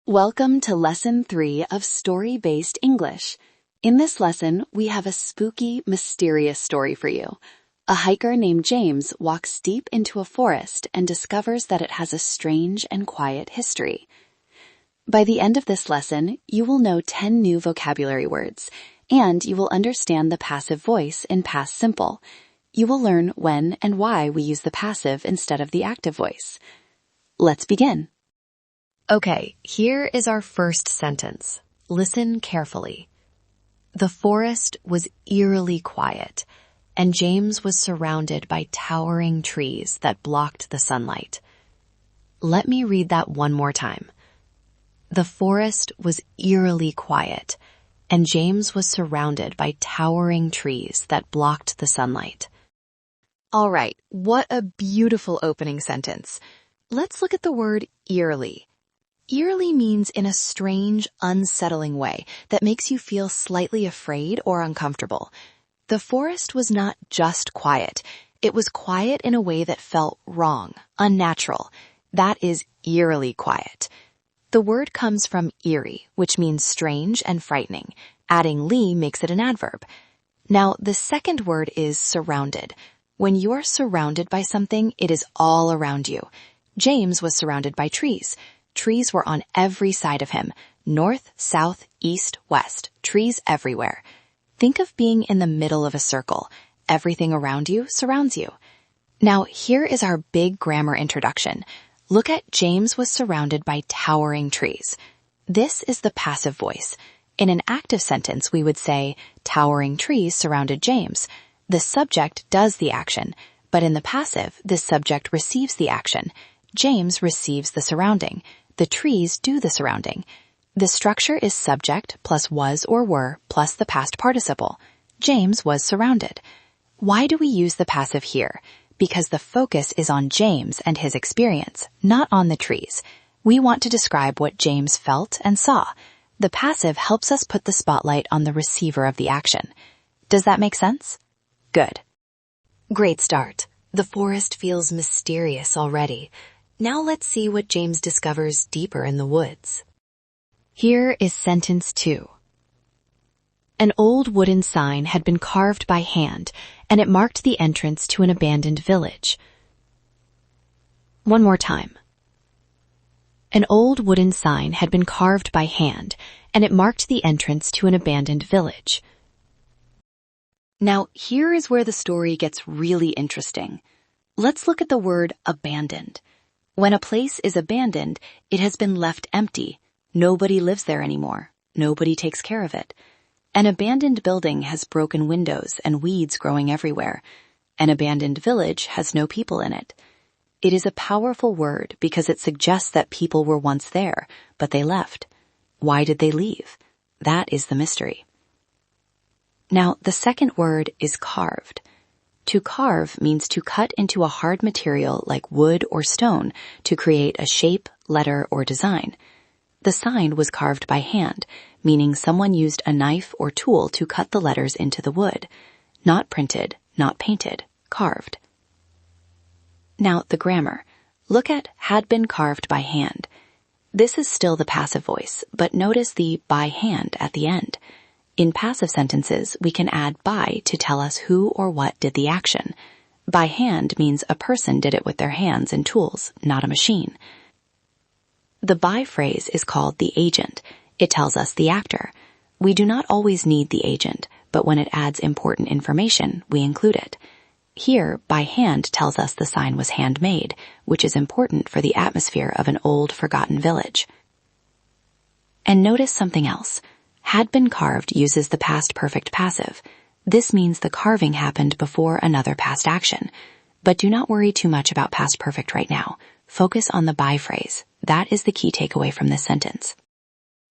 Welcome to Lesson 3 of Story-Based English. In this lesson, we have a spooky, mysterious story for you. A hiker named James walks deep into a forest and discovers that it has a strange and quiet history. By the end of this lesson, you will know 10 new vocabulary words, and you will understand the passive voice in past simple. You will learn when and why we use the passive instead of the active voice. Let's begin. Okay, here is our first sentence. Listen carefully. The forest was eerily quiet, and James was surrounded by towering trees that blocked the sunlight. Let me read that one more time. The forest was eerily quiet, and James was surrounded by towering trees that blocked the sunlight. All right, what a beautiful opening sentence. Let's look at the word eerily. Eerily means in a strange, unsettling way that makes you feel slightly afraid or uncomfortable. The forest was not just quiet. It was quiet in a way that felt wrong, unnatural. That is eerily quiet. The word comes from eerie, which means strange and frightening. Adding "ly" makes it an adverb. Now, the second word is surrounded. When you are surrounded by something, it is all around you. James was surrounded by trees. Trees were on every side of him. North, south, east, west. Trees everywhere. Think of being in the middle of a circle. Everything around you surrounds you. Now, here is our big grammar introduction. Look at James was surrounded by towering trees. This is the passive voice. In an active sentence, we would say, towering trees surrounded James. The subject does the action, but in the passive, the subject receives the action. James receives the surrounding. The trees do the surrounding. The structure is subject plus was or were plus the past participle. James was surrounded. Why do we use the passive here? Because the focus is on James and his experience, not on the trees. We want to describe what James felt and saw. The passive helps us put the spotlight on the receiver of the action. Does that make sense? Good. Great start. The forest feels mysterious already. Now let's see what James discovers deeper in the woods. Here is sentence 2. An old wooden sign had been carved by hand, and it marked the entrance to an abandoned village. One more time. An old wooden sign had been carved by hand, and it marked the entrance to an abandoned village. Now, here is where the story gets really interesting. Let's look at the word abandoned. When a place is abandoned, it has been left empty. Nobody lives there anymore. Nobody takes care of it. An abandoned building has broken windows and weeds growing everywhere. An abandoned village has no people in it. It is a powerful word because it suggests that people were once there, but they left. Why did they leave? That is the mystery. Now, the second word is carved. To carve means to cut into a hard material like wood or stone to create a shape, letter, or design. The sign was carved by hand, meaning someone used a knife or tool to cut the letters into the wood. Not printed, not painted, carved. Now, the grammar. Look at had been carved by hand. This is still the passive voice, but notice the by hand at the end. In passive sentences, we can add by to tell us who or what did the action. By hand means a person did it with their hands and tools, not a machine. The by phrase is called the agent. It tells us the actor. We do not always need the agent, but when it adds important information, we include it. Here, by hand tells us the sign was handmade, which is important for the atmosphere of an old, forgotten village. And notice something else. Had been carved uses the past perfect passive. This means the carving happened before another past action. But do not worry too much about past perfect right now. Focus on the by phrase. That is the key takeaway from this sentence.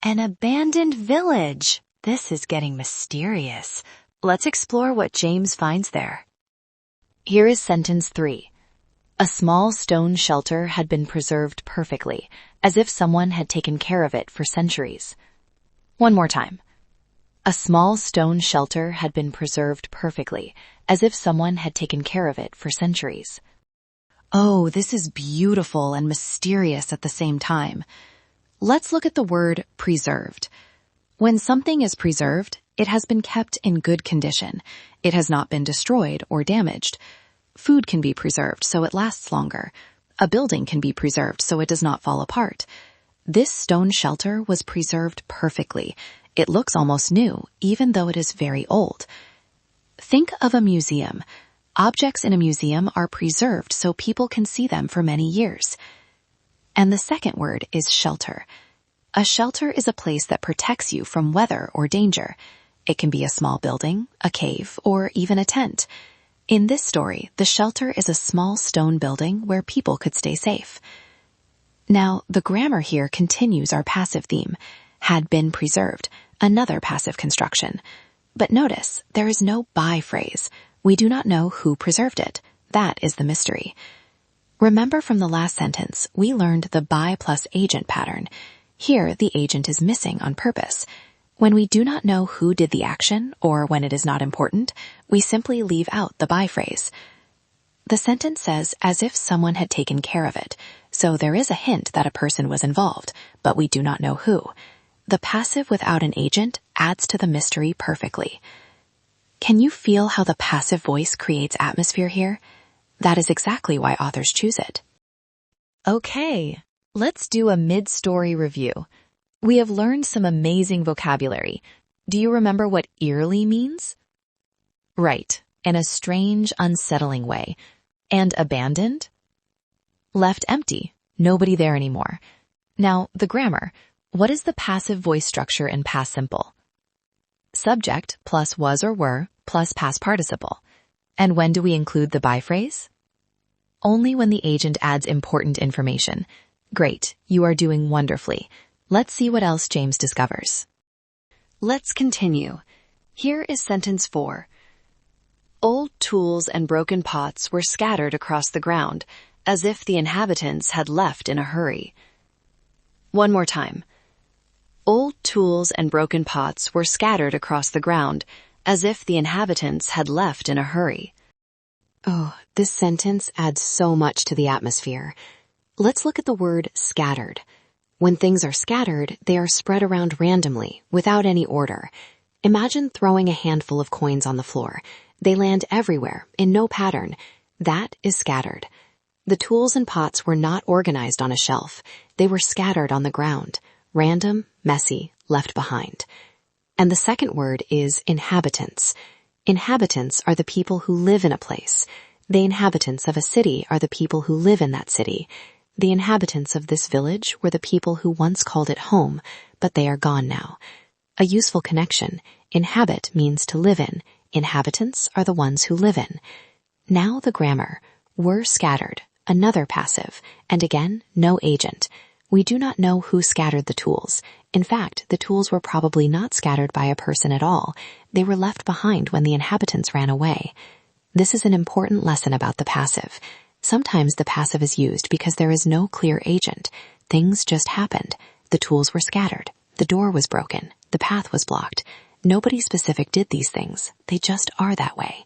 An abandoned village. This is getting mysterious. Let's explore what James finds there. Here is sentence 3. A small stone shelter had been preserved perfectly, as if someone had taken care of it for centuries. One more time. A small stone shelter had been preserved perfectly, as if someone had taken care of it for centuries. Oh, this is beautiful and mysterious at the same time. Let's look at the word preserved. When something is preserved, it has been kept in good condition. It has not been destroyed or damaged. Food can be preserved so it lasts longer. A building can be preserved so it does not fall apart. This stone shelter was preserved perfectly. It looks almost new, even though it is very old. Think of a museum. Objects in a museum are preserved so people can see them for many years. And the second word is shelter. A shelter is a place that protects you from weather or danger. It can be a small building, a cave, or even a tent. In this story, the shelter is a small stone building where people could stay safe. Now, the grammar here continues our passive theme, had been preserved, another passive construction. But notice, there is no by phrase. We do not know who preserved it. That is the mystery. Remember from the last sentence, we learned the by plus agent pattern. Here, the agent is missing on purpose. When we do not know who did the action, or when it is not important, we simply leave out the by phrase. The sentence says as if someone had taken care of it, so there is a hint that a person was involved, but we do not know who. The passive without an agent adds to the mystery perfectly. Can you feel how the passive voice creates atmosphere here? That is exactly why authors choose it. Okay, let's do a mid-story review. We have learned some amazing vocabulary. Do you remember what eerily means? Right, in a strange, unsettling way. And abandoned? Left empty, nobody there anymore. Now, the grammar. What is the passive voice structure in past simple? Subject plus was or were plus past participle. And when do we include the by phrase? Only when the agent adds important information. Great, you are doing wonderfully. Let's see what else James discovers. Let's continue. Here is sentence 4. Old tools and broken pots were scattered across the ground, as if the inhabitants had left in a hurry. One more time. Old tools and broken pots were scattered across the ground, as if the inhabitants had left in a hurry. Oh, this sentence adds so much to the atmosphere. Let's look at the word scattered. When things are scattered, they are spread around randomly, without any order. Imagine throwing a handful of coins on the floor. They land everywhere, in no pattern. That is scattered. The tools and pots were not organized on a shelf. They were scattered on the ground. Random, messy, left behind. And the second word is inhabitants. Inhabitants are the people who live in a place. The inhabitants of a city are the people who live in that city. The inhabitants of this village were the people who once called it home, but they are gone now. A useful connection. Inhabit means to live in. Inhabitants are the ones who live in. Now the grammar. Were scattered. Another passive. And again, no agent. We do not know who scattered the tools. In fact, the tools were probably not scattered by a person at all. They were left behind when the inhabitants ran away. This is an important lesson about the passive. Sometimes the passive is used because there is no clear agent. Things just happened. The tools were scattered. The door was broken. The path was blocked. Nobody specific did these things. They just are that way.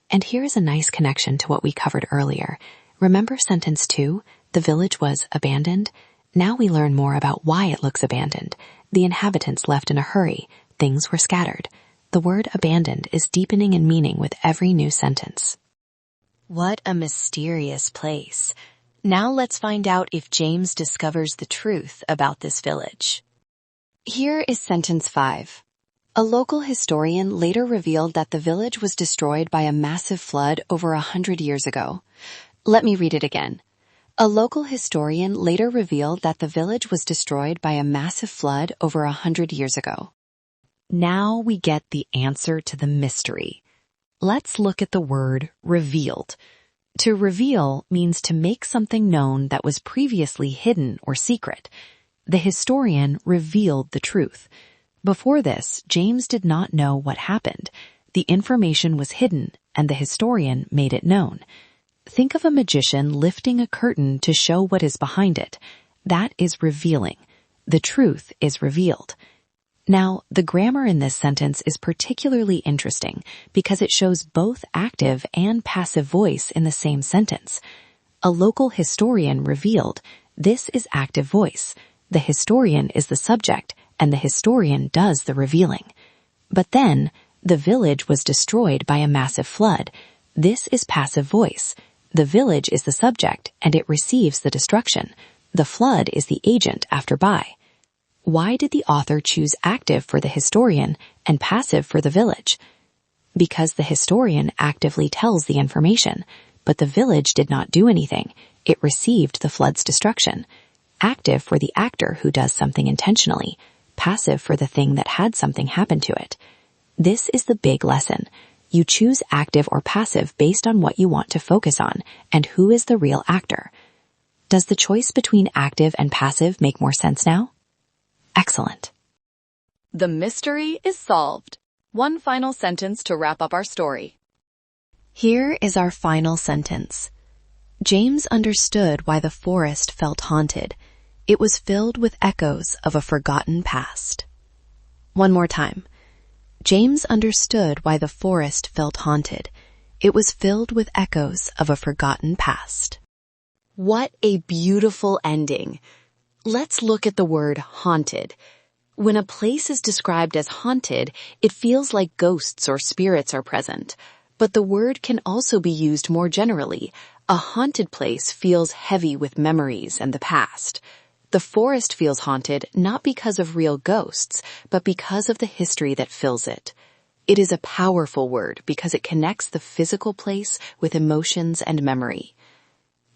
And here is a nice connection to what we covered earlier. Remember sentence 2? The village was abandoned. Now we learn more about why it looks abandoned. The inhabitants left in a hurry. Things were scattered. The word abandoned is deepening in meaning with every new sentence. What a mysterious place. Now let's find out if James discovers the truth about this village. Here is sentence 5. A local historian later revealed that the village was destroyed by a massive flood over 100 years ago. Let me read it again. A local historian later revealed that the village was destroyed by a massive flood over 100 years ago. Now we get the answer to the mystery. Let's look at the word revealed. To reveal means to make something known that was previously hidden or secret. The historian revealed the truth. Before this, James did not know what happened. The information was hidden, and the historian made it known. Think of a magician lifting a curtain to show what is behind it. That is revealing. The truth is revealed. Now, the grammar in this sentence is particularly interesting because it shows both active and passive voice in the same sentence. A local historian revealed. This is active voice. The historian is the subject, and the historian does the revealing. But then, the village was destroyed by a massive flood. This is passive voice. The village is the subject, and it receives the destruction. The flood is the agent after by. Why did the author choose active for the historian and passive for the village? Because the historian actively tells the information, but the village did not do anything. It received the flood's destruction. Active for the actor who does something intentionally, passive for the thing that had something happen to it. This is the big lesson. You choose active or passive based on what you want to focus on and who is the real actor. Does the choice between active and passive make more sense now? Excellent. The mystery is solved. One final sentence to wrap up our story. Here is our final sentence. James understood why the forest felt haunted. It was filled with echoes of a forgotten past. One more time. James understood why the forest felt haunted. It was filled with echoes of a forgotten past. What a beautiful ending. Let's look at the word haunted. When a place is described as haunted, it feels like ghosts or spirits are present. But the word can also be used more generally. A haunted place feels heavy with memories and the past. The forest feels haunted not because of real ghosts, but because of the history that fills it. It is a powerful word because it connects the physical place with emotions and memory.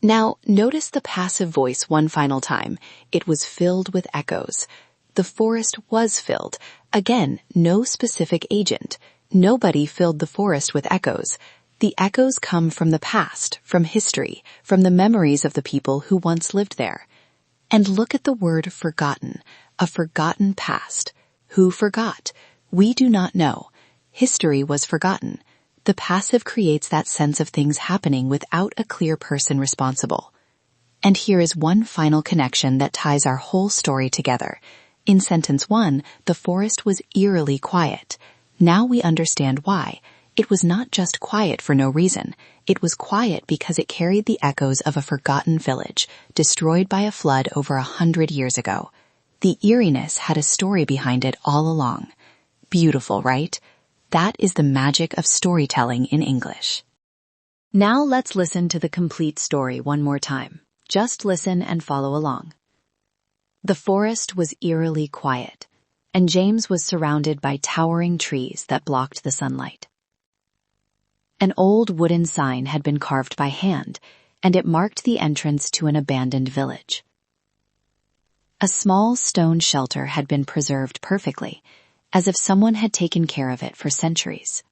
Now, notice the passive voice one final time. It was filled with echoes. The forest was filled. Again, no specific agent. Nobody filled the forest with echoes. The echoes come from the past, from history, from the memories of the people who once lived there. And look at the word forgotten, a forgotten past. Who forgot? We do not know. History was forgotten. The passive creates that sense of things happening without a clear person responsible. And here is one final connection that ties our whole story together. In sentence 1, the forest was eerily quiet. Now we understand why. It was not just quiet for no reason. It was quiet because it carried the echoes of a forgotten village, destroyed by a flood over 100 years ago. The eeriness had a story behind it all along. Beautiful, right? That is the magic of storytelling in English. Now let's listen to the complete story one more time. Just listen and follow along. The forest was eerily quiet, and James was surrounded by towering trees that blocked the sunlight. An old wooden sign had been carved by hand, and it marked the entrance to an abandoned village. A small stone shelter had been preserved perfectly, as if someone had taken care of it for centuries.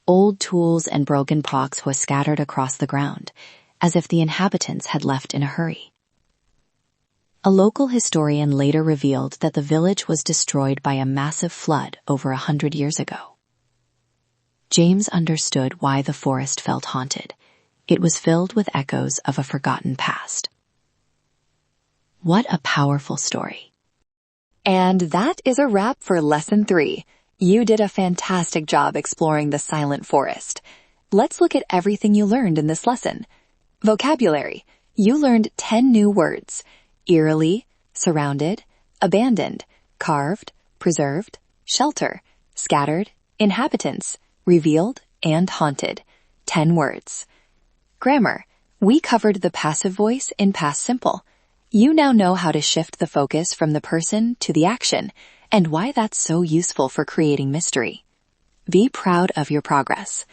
Old tools and broken blocks were scattered across the ground, as if the inhabitants had left in a hurry. A local historian later revealed that the village was destroyed by a massive flood over 100 years ago. James understood why the forest felt haunted. It was filled with echoes of a forgotten past. What a powerful story. And that is a wrap for Lesson 3. You did a fantastic job exploring the silent forest. Let's look at everything you learned in this lesson. Vocabulary. You learned 10 new words. Eerily, surrounded, abandoned, carved, preserved, shelter, scattered, inhabitants, revealed, and haunted. 10 words. Grammar. We covered the passive voice in past simple. You now know how to shift the focus from the person to the action, and why that's so useful for creating mystery. Be proud of your progress.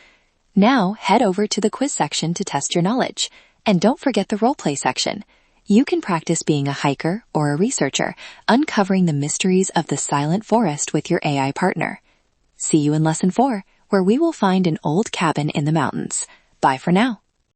Now head over to the quiz section to test your knowledge, and don't forget the role-play section. You can practice being a hiker or a researcher, uncovering the mysteries of the silent forest with your AI partner. See you in Lesson 4, where we will find an old cabin in the mountains. Bye for now.